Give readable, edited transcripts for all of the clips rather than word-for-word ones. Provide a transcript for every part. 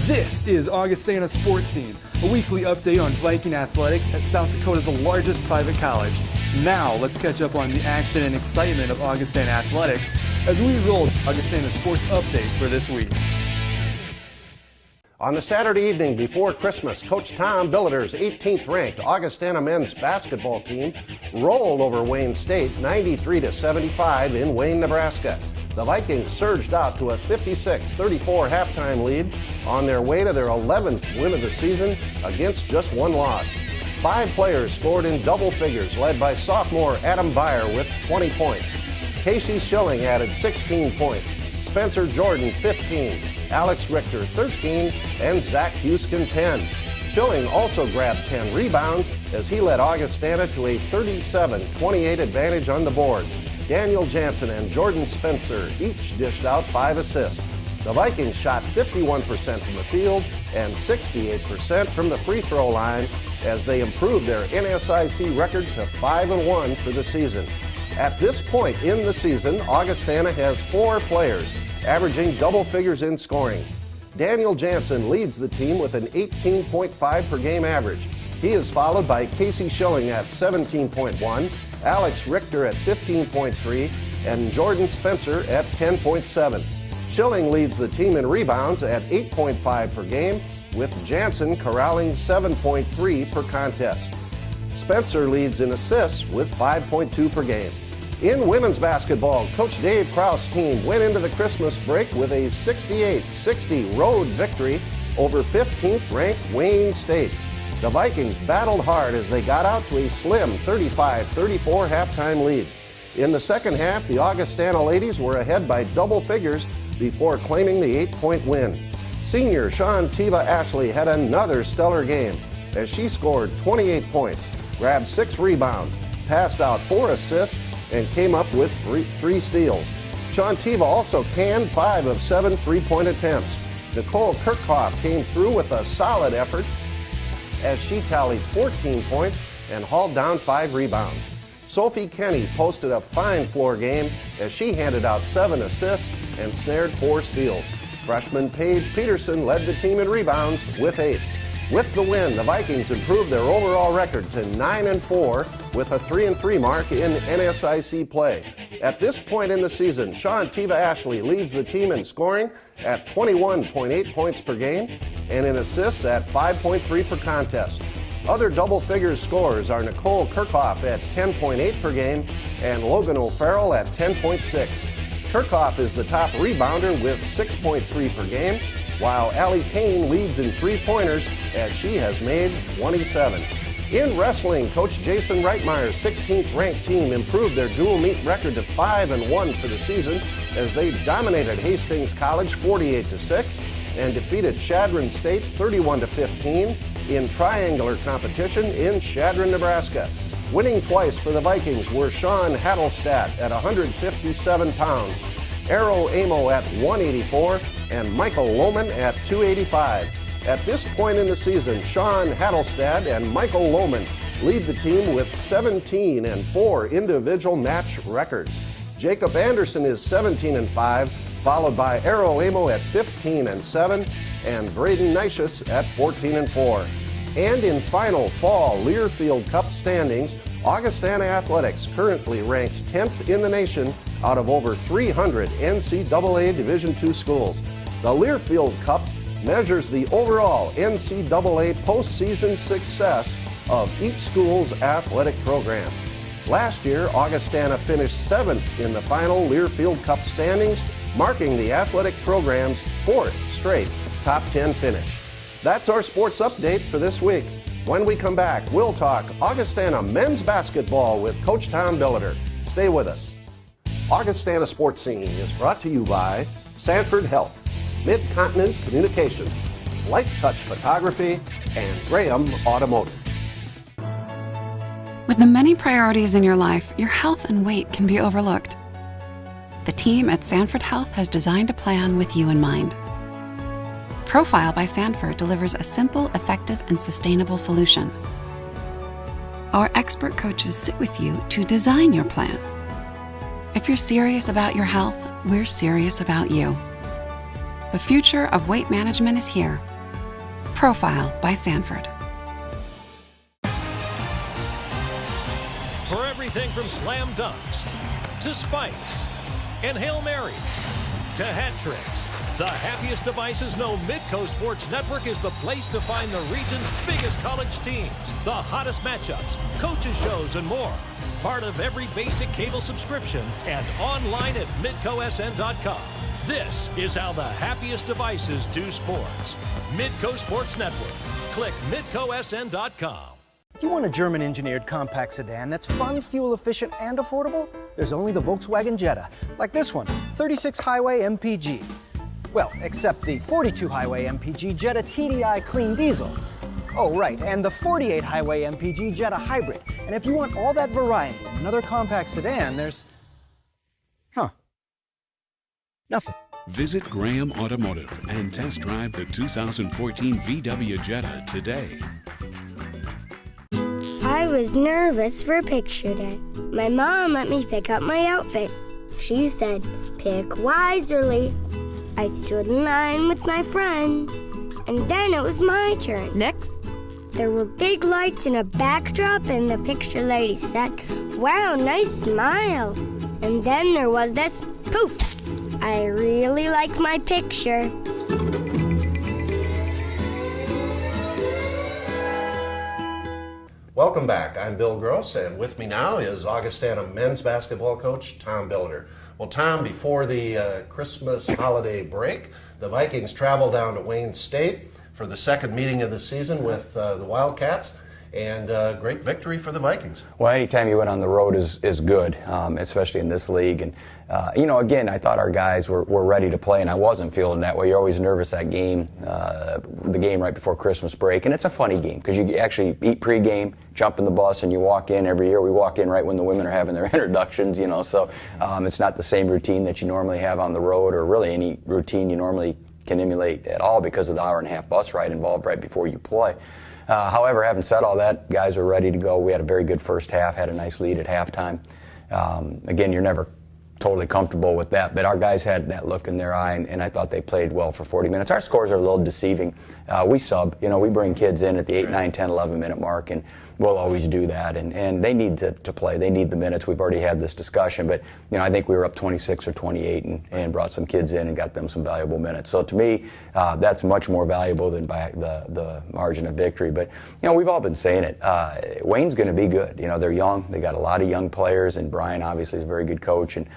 This is Augustana Sportscene, a weekly update on Viking athletics at South Dakota's largest private college. Now, let's catch up on the action and excitement of Augustana athletics as we roll Augustana Sports Update for this week. On the Saturday evening before Christmas, Coach Tom Billiter's 18th-ranked Augustana men's basketball team rolled over Wayne State 93-75 in Wayne, Nebraska. The Vikings surged out to a 56-34 halftime lead on their way to their 11th win of the season against just one loss. 5 players scored in double figures, led by sophomore Adam Beyer with 20 points. Casey Schilling added 16 points, Spencer Jordan 15, Alex Richter 13, and Zach Huskin 10. Schilling also grabbed 10 rebounds as he led Augustana to a 37-28 advantage on the boards. Daniel Jansen and Jordan Spencer each dished out 5 assists. The Vikings shot 51% from the field and 68% from the free throw line as they improved their NSIC record to 5-1 for the season. At this point in the season, Augustana has 4 players averaging double figures in scoring. Daniel Jansen leads the team with an 18.5 per game average. He is followed by Casey Schilling at 17.1, Alex Richter at 15.3, and Jordan Spencer at 10.7. Schilling leads the team in rebounds at 8.5 per game, with Jansen corralling 7.3 per contest. Spencer leads in assists with 5.2 per game. In women's basketball, Coach Dave Krause's team went into the Christmas break with a 68-60 road victory over 15th-ranked Wayne State. The Vikings battled hard as they got out to a slim 35-34 halftime lead. In the second half, the Augustana ladies were ahead by double figures before claiming the 8-point win. Senior Sean Tiva Ashley had another stellar game as she scored 28 points, grabbed 6 rebounds, passed out 4 assists, and came up with 3 steals. Sean Tiva also canned 5 of 7 three-point attempts. Nicole Kirchhoff came through with a solid effort as she tallied 14 points and hauled down 5 rebounds. Sophie Kenny posted a fine floor game as she handed out 7 assists and snared 4 steals. Freshman Paige Peterson led the team in rebounds with 8. With the win, the Vikings improved their overall record to 9-4 with a 3-3 mark in NSIC play. At this point in the season, Sean Tiva Ashley leads the team in scoring at 21.8 points per game and in assists at 5.3 per contest. Other double figures scorers are Nicole Kirchhoff at 10.8 per game and Logan O'Farrell at 10.6. Kirchhoff is the top rebounder with 6.3 per game, while Allie Kane leads in three-pointers as she has made 27. In wrestling, Coach Jason Reitmeyer's 16th-ranked team improved their dual meet record to 5-1 for the season as they dominated Hastings College 48-6 and defeated Chadron State 31-15 in triangular competition in Chadron, Nebraska. Winning twice for the Vikings were Sean Hattelstadt at 157 pounds, Arrow Amo at 184, and Michael Lohman at 285. At this point in the season, Sean Hattelstadt and Michael Lohman lead the team with 17 and 4 individual match records. Jacob Anderson is 17-5, followed by Arrow Amo at 15-7, and Braden Nicious at 14-4. And in final fall Learfield Cup standings, Augustana Athletics currently ranks 10th in the nation out of over 300 NCAA Division II schools. The Learfield Cup measures the overall NCAA postseason success of each school's athletic program. Last year, Augustana finished 7th in the final Learfield Cup standings, marking the athletic program's 4th straight top 10 finish. That's our sports update for this week. When we come back, we'll talk Augustana men's basketball with Coach Tom Billiter. Stay with us. Augustana Sportscene is brought to you by Sanford Health, Mid-Continent Communications, Light Touch Photography, and Graham Automotive. With the many priorities in your life, your health and weight can be overlooked. The team at Sanford Health has designed a plan with you in mind. Profile by Sanford delivers a simple, effective, and sustainable solution. Our expert coaches sit with you to design your plan. If you're serious about your health, we're serious about you. The future of weight management is here, Profile by Sanford. For everything from slam dunks to spikes and Hail Marys to hat tricks, the happiest devices know Midco Sports Network is the place to find the region's biggest college teams, the hottest matchups, coaches shows, and more. Part of every basic cable subscription and online at midcosn.com. This is how the happiest devices do sports. Midco Sports Network. Click midcosn.com. If you want a German-engineered compact sedan that's fun, fuel-efficient, and affordable, there's only the Volkswagen Jetta, like this one, 36 Highway MPG. Well, except the 42 Highway MPG Jetta TDI Clean Diesel. Oh, right, and the 48 Highway MPG Jetta Hybrid. And if you want all that variety in another compact sedan, there's... nothing. Visit Graham Automotive and test drive the 2014 VW Jetta today. I was nervous for picture day. My mom let me pick out my outfit. She said, pick wisely. I stood in line with my friends, and then it was my turn. Next. There were big lights and a backdrop, and the picture lady said, wow, nice smile. And then there was this poof. I really like my picture. Welcome back. I'm Bill Gross, and with me now is Augustana men's basketball coach Tom Billiter. Well, Tom, before the Christmas holiday break, the Vikings travel down to Wayne State for the second meeting of the season with the Wildcats, and great victory for the Vikings. Well, anytime you went on the road is good, especially in this league. And, again, I thought our guys were ready to play, and I wasn't feeling that way. You're always nervous that game, the game right before Christmas break. And it's a funny game because you actually eat pregame, jump in the bus, and you walk in every year. We walk in right when the women are having their introductions, so it's not the same routine that you normally have on the road, or really any routine you normally can emulate at all because of the hour-and-a-half bus ride involved right before you play. However, having said all that, guys are ready to go. We had a very good first half, had a nice lead at halftime. Again, you're never totally comfortable with that, but our guys had that look in their eye, and I thought they played well for 40 minutes. Our scores are a little deceiving. We sub, we bring kids in at the 8, 9, 10, 11 minute mark, and we'll always do that, and they need to play. They need the minutes. We've already had this discussion, but I think we were up 26 or 28 and brought some kids in and got them some valuable minutes. So to me, that's much more valuable than by the margin of victory. But we've all been saying it. Wayne's going to be good. They're young. They got a lot of young players, and Brian obviously is a very good coach, and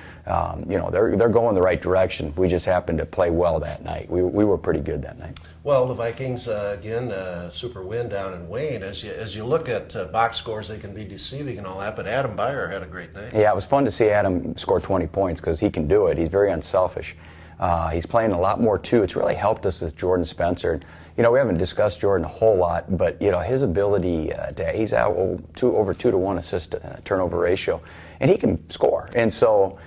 they're going the right direction. We just happened to play well that night. We were pretty good that night. Well, the Vikings, again, super win down in Wayne. As you look at box scores, they can be deceiving and all that, but Adam Beyer had a great night. Yeah, it was fun to see Adam score 20 points because he can do it. He's very unselfish. He's playing a lot more, too. It's really helped us with Jordan Spencer. We haven't discussed Jordan a whole lot, but, his ability he's out over 2-to-1 assist turnover ratio, and he can score. And so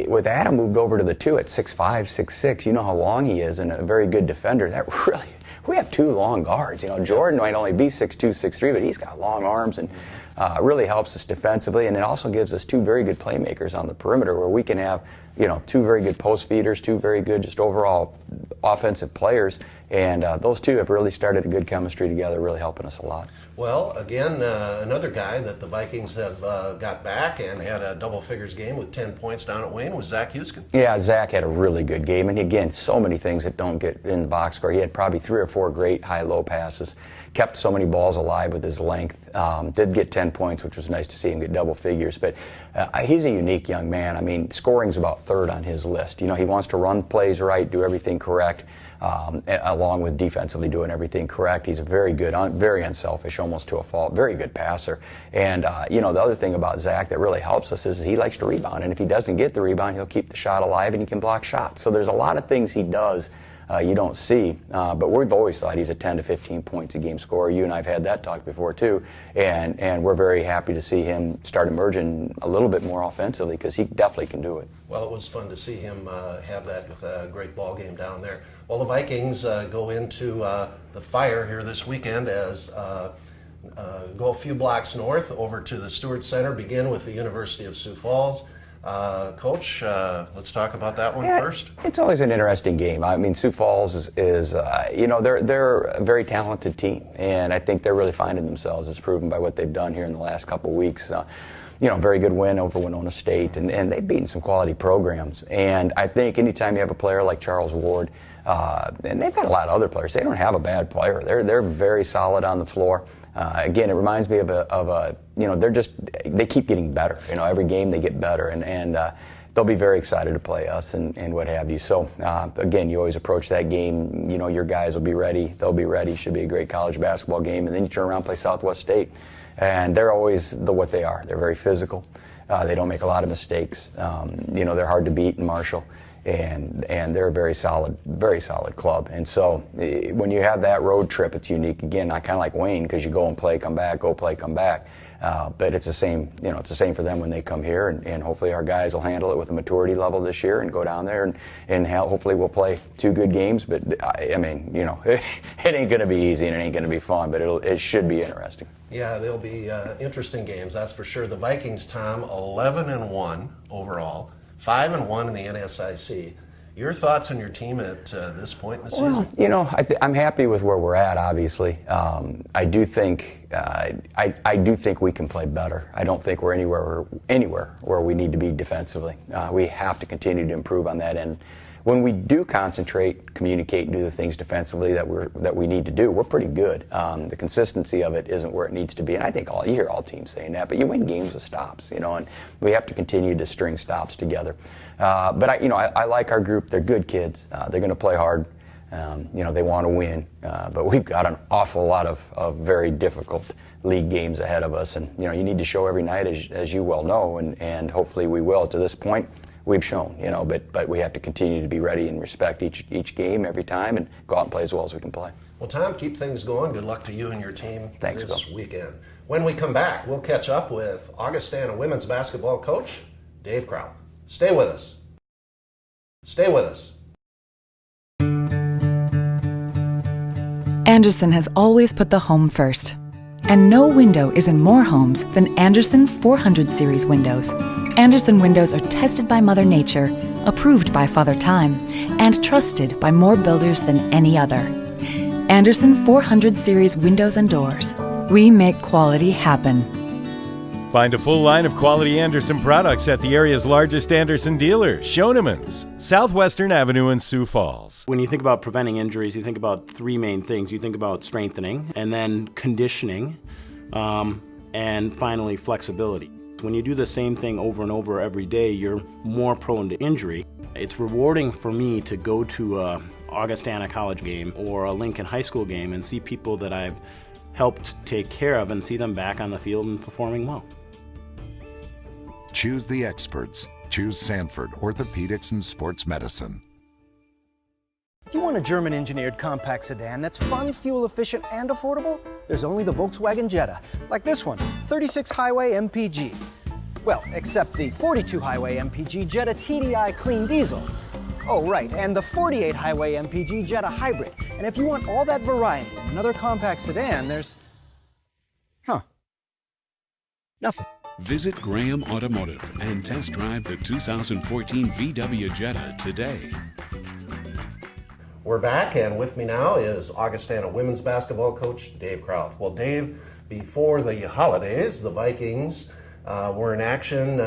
with Adam moved over to the 2 at 6'5", 6'6", you know how long he is and a very good defender. That really, we have two long guards. Jordan might only be 6'2", 6'3", but he's got long arms and really helps us defensively. And it also gives us two very good playmakers on the perimeter where we can have, two very good post feeders, two very good just overall offensive players. And those two have really started a good chemistry together, really helping us a lot. Well, again, another guy that the Vikings have got back and had a double figures game with 10 points down at Wayne was Zach Huskin. Yeah, Zach had a really good game. And again, so many things that don't get in the box score. He had probably 3 or 4 great high-low passes, kept so many balls alive with his length, did get 10 points, which was nice to see him get double figures. But he's a unique young man. I mean, scoring's about third on his list. He wants to run plays right, do everything correct. Along with defensively doing everything correct. He's a very good, very unselfish, almost to a fault, very good passer. And, the other thing about Zach that really helps us is he likes to rebound. And if he doesn't get the rebound, he'll keep the shot alive and he can block shots. So there's a lot of things he does you don't see. But we've always thought he's a 10 to 15 points a game scorer. You and I have had that talk before, too. And we're very happy to see him start emerging a little bit more offensively because he definitely can do it. Well, it was fun to see him have that with a great ball game down there. Well, the Vikings go into the Fire here this weekend as go a few blocks north over to the Stewart Center, begin with the University of Sioux Falls. Coach, let's talk about that one first. It's always an interesting game. I mean, Sioux Falls is they're a very talented team, and I think they're really finding themselves, as proven by what they've done here in the last couple of weeks. Very good win over Winona State, and they've beaten some quality programs. And I think anytime you have a player like Charles Ward, and they've got a lot of other players, they don't have a bad player. They're very solid on the floor. Again, it reminds me of they keep getting better. Every game they get better, and they'll be very excited to play us and what have you. So, again, you always approach that game, your guys will be ready, they'll be ready, should be a great college basketball game, and then you turn around and play Southwest State. And they're always what they are. They're very physical. They don't make a lot of mistakes. They're hard to beat in Marshall. And they're a very solid club. And so when you have that road trip, it's unique. Again, I kind of like Wayne, because you go and play, come back, go play, come back. But it's the same. It's the same for them when they come here. And hopefully our guys will handle it with a maturity level this year and go down there and hopefully we'll play 2 good games. But it ain't going to be easy and it ain't going to be fun. But it should be interesting. Yeah, they'll be interesting games, that's for sure. The Vikings, Tom, 11-1 overall, 5-1 in the NSIC. Your thoughts on your team at this point in the season? Well, I'm happy with where we're at. Obviously, I do think we can play better. I don't think we're anywhere where we need to be defensively. We have to continue to improve on that end. When we do concentrate, communicate, and do the things defensively that we need to do, we're pretty good. The consistency of it isn't where it needs to be, and I think you hear all teams saying that. But you win games with stops, and we have to continue to string stops together. But I like our group. They're good kids. They're going to play hard. They want to win. But we've got an awful lot of very difficult league games ahead of us, and you need to show every night, as you well know, and hopefully we will. To this point, we've shown, but we have to continue to be ready and respect each game every time and go out and play as well as we can play. Well, Tom, keep things going. Good luck to you and your team this weekend. When we come back, we'll catch up with Augustana women's basketball coach Dave Crowell. Stay with us. Stay with us. Andersen has always put the home first. And no window is in more homes than Andersen 400 Series windows. Andersen windows are tested by Mother Nature, approved by Father Time, and trusted by more builders than any other. Andersen 400 Series windows and doors. We make quality happen. Find a full line of quality Andersen products at the area's largest Andersen dealer, Schoenemann's, Southwestern Avenue in Sioux Falls. When you think about preventing injuries, you think about 3 main things. You think about strengthening, and then conditioning, and finally flexibility. When you do the same thing over and over every day, you're more prone to injury. It's rewarding for me to go to a Augustana College game or a Lincoln High School game and see people that I've helped take care of and see them back on the field and performing well. Choose the experts. Choose Sanford Orthopedics and Sports Medicine. If you want a German-engineered compact sedan that's fun, fuel-efficient, and affordable, there's only the Volkswagen Jetta, like this one, 36 Highway MPG. Well, except the 42 Highway MPG Jetta TDI Clean Diesel. Oh, right, and the 48 Highway MPG Jetta Hybrid. And if you want all that variety in another compact sedan, there's... nothing. Visit Graham Automotive and test drive the 2014 VW Jetta today. We're back, and with me now is Augustana women's basketball coach Dave Crowell. Well, Dave, before the holidays, the Vikings were in action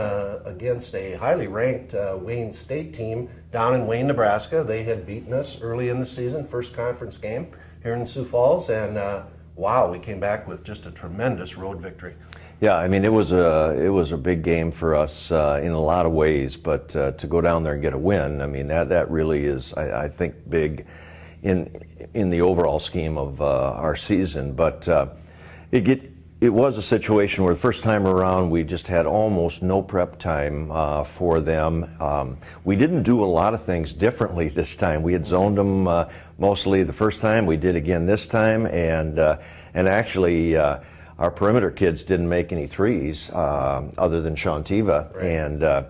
against a highly ranked Wayne State team down in Wayne, Nebraska. They had beaten us early in the season, first conference game here in Sioux Falls, and wow, we came back with just a tremendous road victory. Yeah, I mean, it was a big game for us in a lot of ways, but to go down there and get a win, I mean, that really is, I think, big in the overall scheme of our season. But it was a situation where the first time around we just had almost no prep time for them. We didn't do a lot of things differently this time. We had zoned them mostly the first time. We did again this time, and actually. Our perimeter kids didn't make any threes other than Sean Tiva, right. And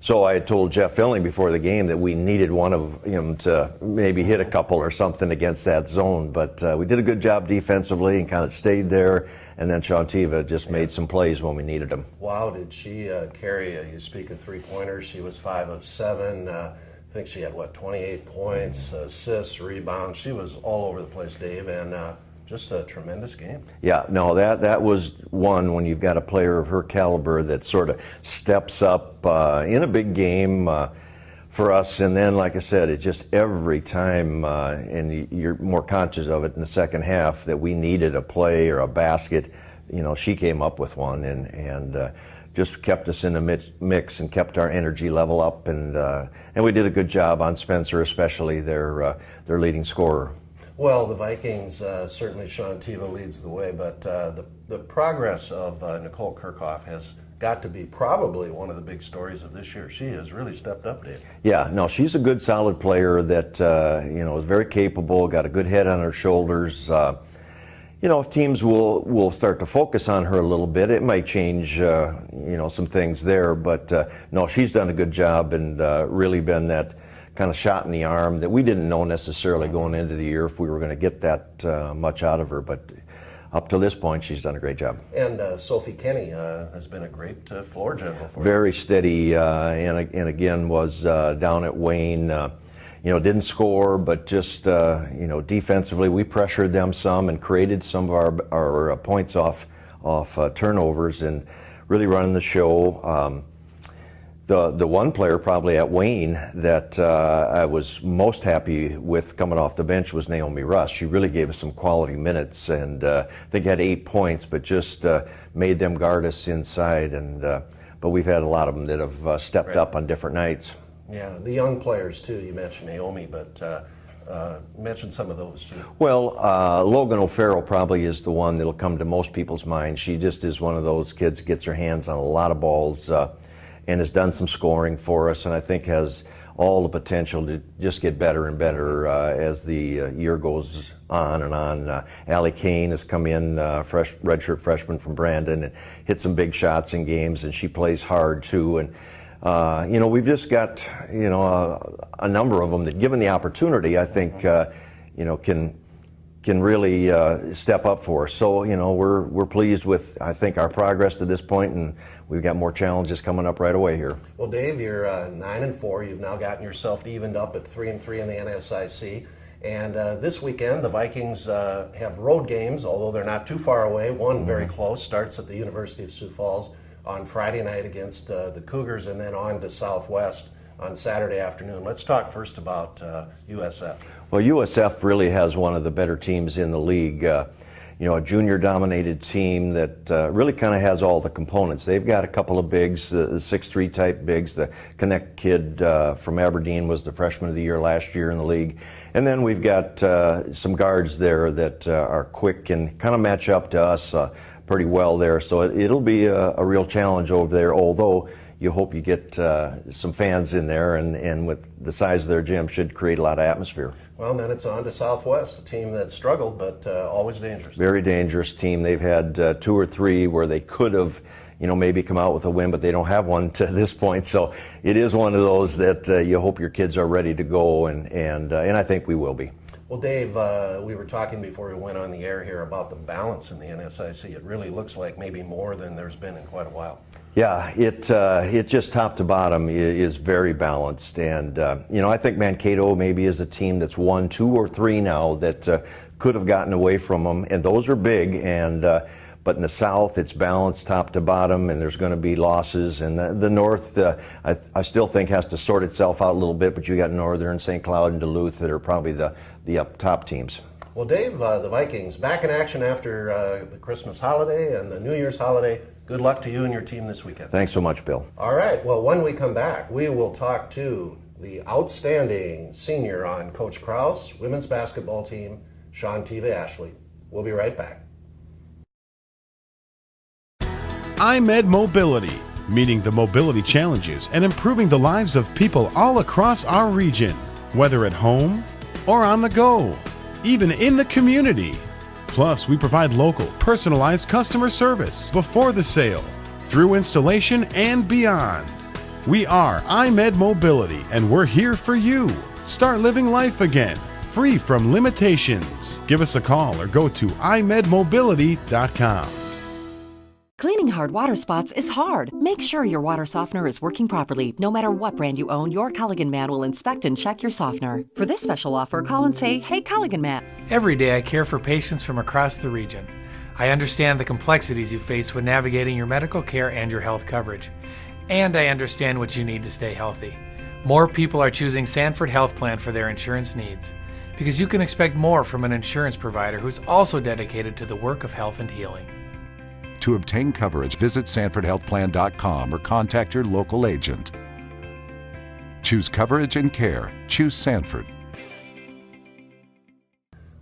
So I had told Jeff Filling before the game that we needed one of him to maybe hit a couple or something against that zone. But we did a good job defensively and kind of stayed there. And then Shantiva just made some plays when we needed them. Wow, did she carry, you speak of three-pointers, she was 5 of 7. I think she had, 28 points, assists, rebounds. She was all over the place, Dave, and just a tremendous game. Yeah, no, that was one when you've got a player of her caliber that sort of steps up in a big game for us. And then, like I said, it just every time, and you're more conscious of it in the second half, that we needed a play or a basket. She came up with one and just kept us in the mix and kept our energy level up. And we did a good job on Spencer, especially their leading scorer. Well, the Vikings, certainly Shantiva leads the way, but the progress of Nicole Kirchhoff has got to be probably one of the big stories of this year. She has really stepped up, Dave. Yeah, no, she's a good, solid player that, is very capable, got a good head on her shoulders. If teams will start to focus on her a little bit, it might change, some things there. But, no, she's done a good job and really been that kind of shot in the arm that we didn't know necessarily going into the year if we were going to get that much out of her. But up to this point, she's done a great job. And Sophie Kenny has been a great floor general for Very steady, and again was down at Wayne. Didn't score, but just defensively, we pressured them some and created some of our points off turnovers and really running the show. The one player probably at Wayne that I was most happy with coming off the bench was Naomi Russ. She really gave us some quality minutes, and I think had 8 points, but just made them guard us inside. But we've had a lot of them that have stepped up on different nights. Yeah, the young players too. You mentioned Naomi, but mention some of those too. Well, Logan O'Farrell probably is the one that'll come to most people's minds. She just is one of those kids that gets her hands on a lot of balls. And has done some scoring for us, and I think has all the potential to just get better and better as the year goes on and on. Allie Kane has come in, redshirt freshman from Brandon, and hit some big shots in games, and she plays hard too. And we've just got a number of them that, given the opportunity, I think can really step up for us. So we're pleased with, I think, our progress to this point, and we've got more challenges coming up right away here. Well, Dave, you're 9-4. You've now gotten yourself evened up at 3-3 in the NSIC. And this weekend, the Vikings have road games, although they're not too far away. One very close, starts at the University of Sioux Falls on Friday night against the Cougars, and then on to Southwest on Saturday afternoon. Let's talk first about USF. Well, USF really has one of the better teams in the league. A junior-dominated team that really kind of has all the components. They've got a couple of bigs, the 6'3" type bigs. The Connect kid from Aberdeen was the freshman of the year last year in the league. And then we've got some guards there that are quick and kind of match up to us pretty well there. So it'll be a real challenge over there, although you hope you get some fans in there, and with the size of their gym should create a lot of atmosphere. Well, then it's on to Southwest, a team that struggled, but always dangerous. Very dangerous team. They've had 2 or 3 where they could have, maybe come out with a win, but they don't have one to this point. So it is one of those that you hope your kids are ready to go, and I think we will be. Well, Dave, we were talking before we went on the air here about the balance in the NSIC. It really looks like maybe more than there's been in quite a while. Yeah, it just top to bottom is very balanced, and I think Mankato maybe is a team that's 1, 2, or 3 now that could have gotten away from them, and those are big. And but in the South, it's balanced top to bottom, and there's going to be losses. And the North, I still think has to sort itself out a little bit. But you got Northern, St. Cloud, and Duluth that are probably the up top teams. Well, Dave, the Vikings back in action after the Christmas holiday and the New Year's holiday. Good luck to you and your team this weekend. Thanks so much, Bill. All right. Well, when we come back, we will talk to the outstanding senior on Coach Krause women's basketball team, Shantiva Ashley. We'll be right back. iMed Mobility, meeting the mobility challenges and improving the lives of people all across our region, whether at home or on the go, even in the community. Plus, we provide local, personalized customer service before the sale, through installation, and beyond. We are iMed Mobility, and we're here for you. Start living life again, free from limitations. Give us a call or go to imedmobility.com. Cleaning hard water spots is hard. Make sure your water softener is working properly. No matter what brand you own, your Culligan man will inspect and check your softener. For this special offer, call and say, "Hey, Culligan man." Every day I care for patients from across the region. I understand the complexities you face when navigating your medical care and your health coverage. And I understand what you need to stay healthy. More people are choosing Sanford Health Plan for their insurance needs, because you can expect more from an insurance provider who's also dedicated to the work of health and healing. To obtain coverage, visit SanfordHealthPlan.com or contact your local agent. Choose coverage and care. Choose Sanford.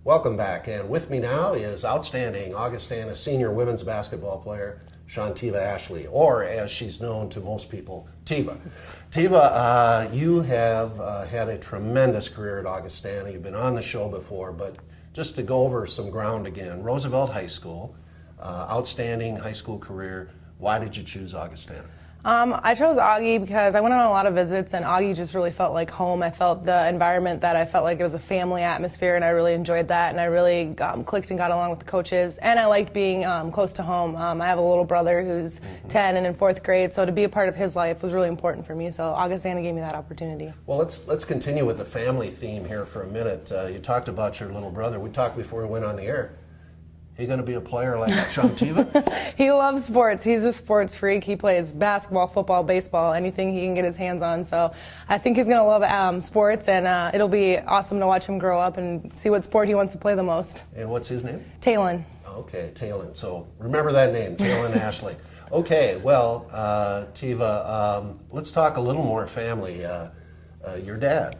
Welcome back, and with me now is outstanding Augustana senior women's basketball player Shantiva Ashley, or as she's known to most people, Tiva. Tiva, you have had a tremendous career at Augustana. You've been on the show before, but just to go over some ground again, Roosevelt High School, outstanding high school career. Why did you choose Augustana? I chose Augie because I went on a lot of visits, and Augie just really felt like home. I felt the environment that I felt like it was a family atmosphere, and I really enjoyed that, and I really clicked and got along with the coaches, and I liked being close to home. I have a little brother who's 10 and in 4th grade, so to be a part of his life was really important for me, so Augustana gave me that opportunity. Well, let's continue with the family theme here for a minute. You talked about your little brother. We talked before we went on the air. He going to be a player like Shantiva? He loves sports. He's a sports freak. He plays basketball, football, baseball, anything he can get his hands on. So I think he's going to love sports, and it'll be awesome to watch him grow up and see what sport he wants to play the most. And what's his name? Talon. Okay, Talon. So remember that name, Talon Ashley. Okay, well, Tiva, let's talk a little more family. Your dad.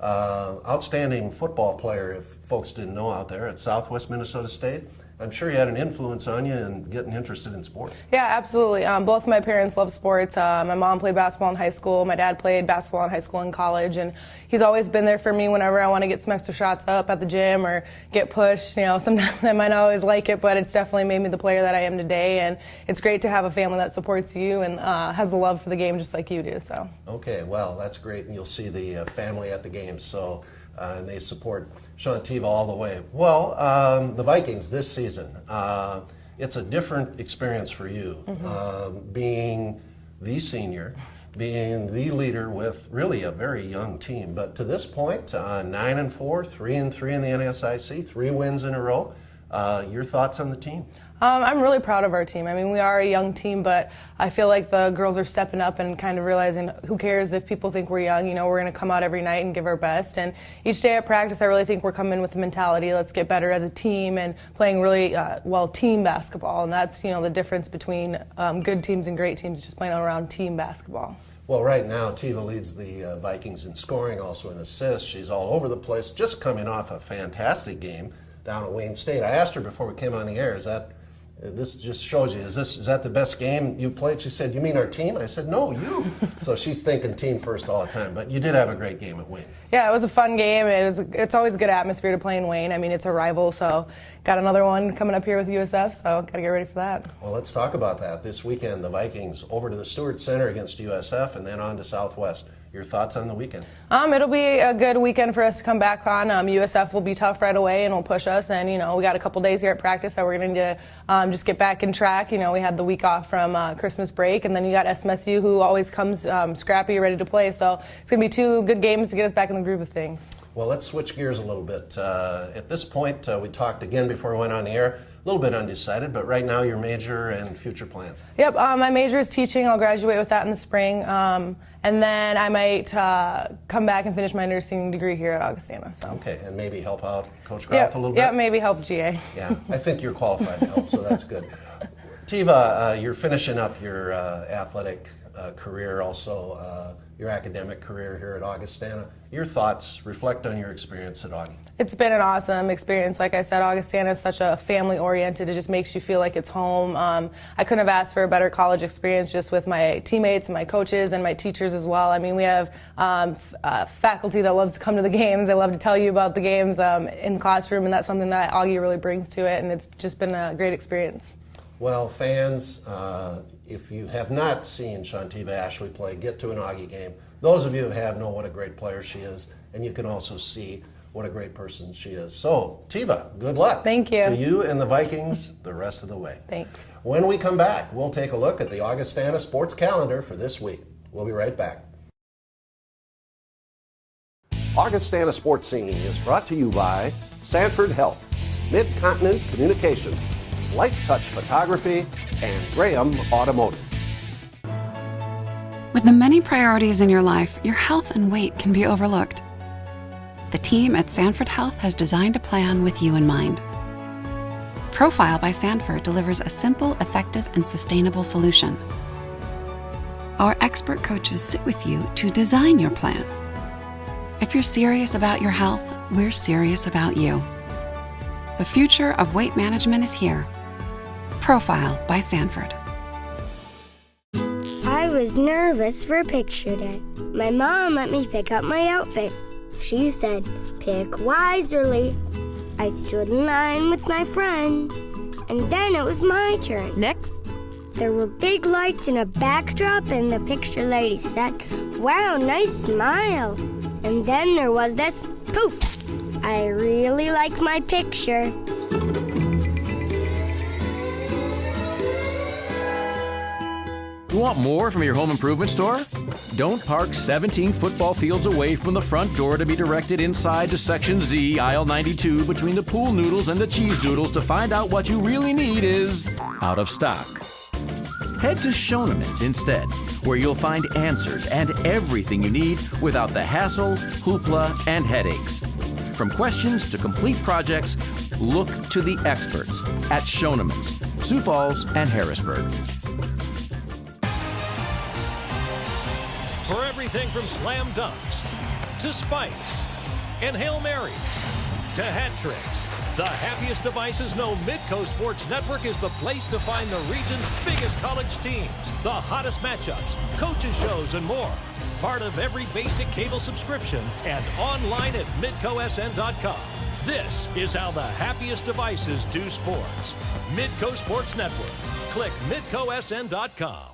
Outstanding football player, if folks didn't know out there, at Southwest Minnesota State. I'm sure he had an influence on you in getting interested in sports. Yeah, absolutely. Both my parents love sports. My mom played basketball in high school. My dad played basketball in high school and college. And he's always been there for me whenever I want to get some extra shots up at the gym or get pushed. You know, sometimes I might not always like it, but it's definitely made me the player that I am today. And it's great to have a family that supports you and has a love for the game just like you do. So. Okay, well, that's great. And you'll see the family at the games. So, and they support Shantiva all the way. Well, the Vikings this season, it's a different experience for you, being the senior, being the leader with really a very young team. But to this point, 9-4, 3-3 in the NSIC, 3 wins in a row. Your thoughts on the team? I'm really proud of our team. I mean, we are a young team, but I feel like the girls are stepping up and kind of realizing who cares if people think we're young. You know, we're going to come out every night and give our best. And each day at practice, I really think we're coming with the mentality, let's get better as a team and playing really well team basketball. And that's, you know, the difference between good teams and great teams, just playing around team basketball. Well, right now, Tiva leads the Vikings in scoring, also in assists. She's all over the place, just coming off a fantastic game down at Wayne State. I asked her before we came on the air, this just shows you, is that the best game you played? She said, you mean our team? I said, no, you. So she's thinking team first all the time, but you did have a great game at Wayne. Yeah, it was a fun game. It's always a good atmosphere to play in Wayne. I mean, it's a rival, so got another one coming up here with USF, so got to get ready for that. Well, let's talk about that. This weekend, the Vikings over to the Stewart Center against USF and then on to Southwest. Your thoughts on the weekend? It'll be a good weekend for us to come back on. USF will be tough right away and will push us. And, you know, we got a couple days here at practice that we're going to just get back in track. You know, we had the week off from Christmas break. And then you got SMSU, who always comes scrappy, ready to play. So it's going to be 2 good games to get us back in the groove of things. Well, let's switch gears a little bit. At this point, we talked again before we went on the air. A little bit undecided, but right now your major and future plans. Yep, my major is teaching. I'll graduate with that in the spring. And then I might come back and finish my nursing degree here at Augustana. So. Okay, and maybe help out Coach Groth a little bit? Yeah, maybe help GA. Yeah, I think you're qualified to help, so that's good. Tiva, you're finishing up your athletic career, also your academic career here at Augustana. Your thoughts, reflect on your experience at Augie. It's been an awesome experience. Like I said, Augustana is such a family-oriented. It just makes you feel like it's home. I couldn't have asked for a better college experience just with my teammates and my coaches and my teachers as well. I mean, we have faculty that loves to come to the games. They love to tell you about the games in the classroom, and that's something that Augie really brings to it, and it's just been a great experience. Well, fans, if you have not seen Shantiva Ashley play, get to an Augie game. Those of you who have know what a great player she is, and you can also see what a great person she is. So, Tiva, good luck. Thank you. To you and the Vikings the rest of the way. Thanks. When we come back, we'll take a look at the Augustana sports calendar for this week. We'll be right back. Augustana Sports Scene is brought to you by Sanford Health, Mid-Continent Communications, Light Touch Photography, and Graham Automotive. With the many priorities in your life, your health and weight can be overlooked. The team at Sanford Health has designed a plan with you in mind. Profile by Sanford delivers a simple, effective, and sustainable solution. Our expert coaches sit with you to design your plan. If you're serious about your health, we're serious about you. The future of weight management is here. Profile by Sanford. I was nervous for picture day. My mom let me pick up my outfit. She said, pick wisely. I stood in line with my friends, and then it was my turn. Next. There were big lights and a backdrop, and the picture lady said, wow, nice smile. And then there was this poof. I really like my picture. You want more from your home improvement store? Don't park 17 football fields away from the front door to be directed inside to Section Z, aisle 92, between the pool noodles and the cheese doodles to find out what you really need is out of stock. Head to Schoeneman's instead, where you'll find answers and everything you need without the hassle, hoopla, and headaches. From questions to complete projects, look to the experts at Schoeneman's, Sioux Falls, and Harrisburg. For everything from slam dunks to spikes and Hail Marys to hat tricks, the happiest devices know Midco Sports Network is the place to find the region's biggest college teams, the hottest matchups, coaches shows, and more. Part of every basic cable subscription and online at midcosn.com. This is how the happiest devices do sports. Midco Sports Network. Click midcosn.com.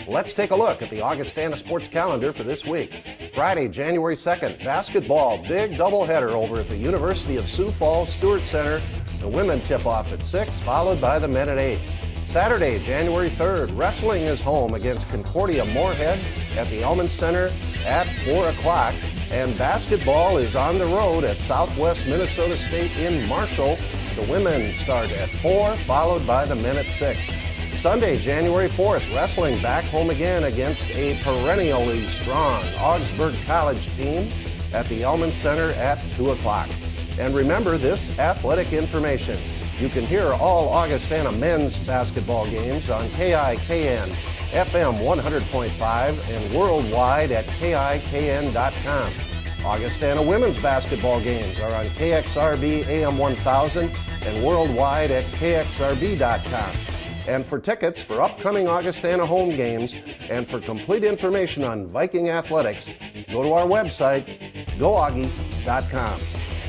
Let's take a look at the Augustana sports calendar for this week. Friday, January 2nd, basketball, big doubleheader over at the University of Sioux Falls Stewart Center. The women tip off at 6, followed by the men at 8. Saturday, January 3rd, wrestling is home against Concordia Moorhead at the Elman Center at 4 o'clock. And basketball is on the road at Southwest Minnesota State in Marshall. The women start at 4, followed by the men at 6. Sunday, January 4th, wrestling back home again against a perennially strong Augsburg College team at the Elman Center at 2 o'clock. And remember this athletic information. You can hear all Augustana men's basketball games on KIKN, FM 100.5, and worldwide at KIKN.com. Augustana women's basketball games are on KXRB AM 1000 and worldwide at KXRB.com. And for tickets for upcoming Augustana home games and for complete information on Viking athletics, go to our website, goaugie.com.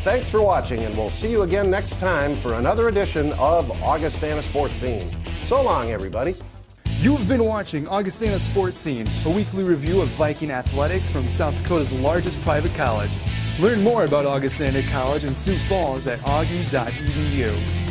Thanks for watching, and we'll see you again next time for another edition of Augustana Sports Scene. So long, everybody. You have been watching Augustana Sports Scene, a weekly review of Viking athletics from South Dakota's largest private college. Learn more about Augustana College in Sioux Falls at augie.edu.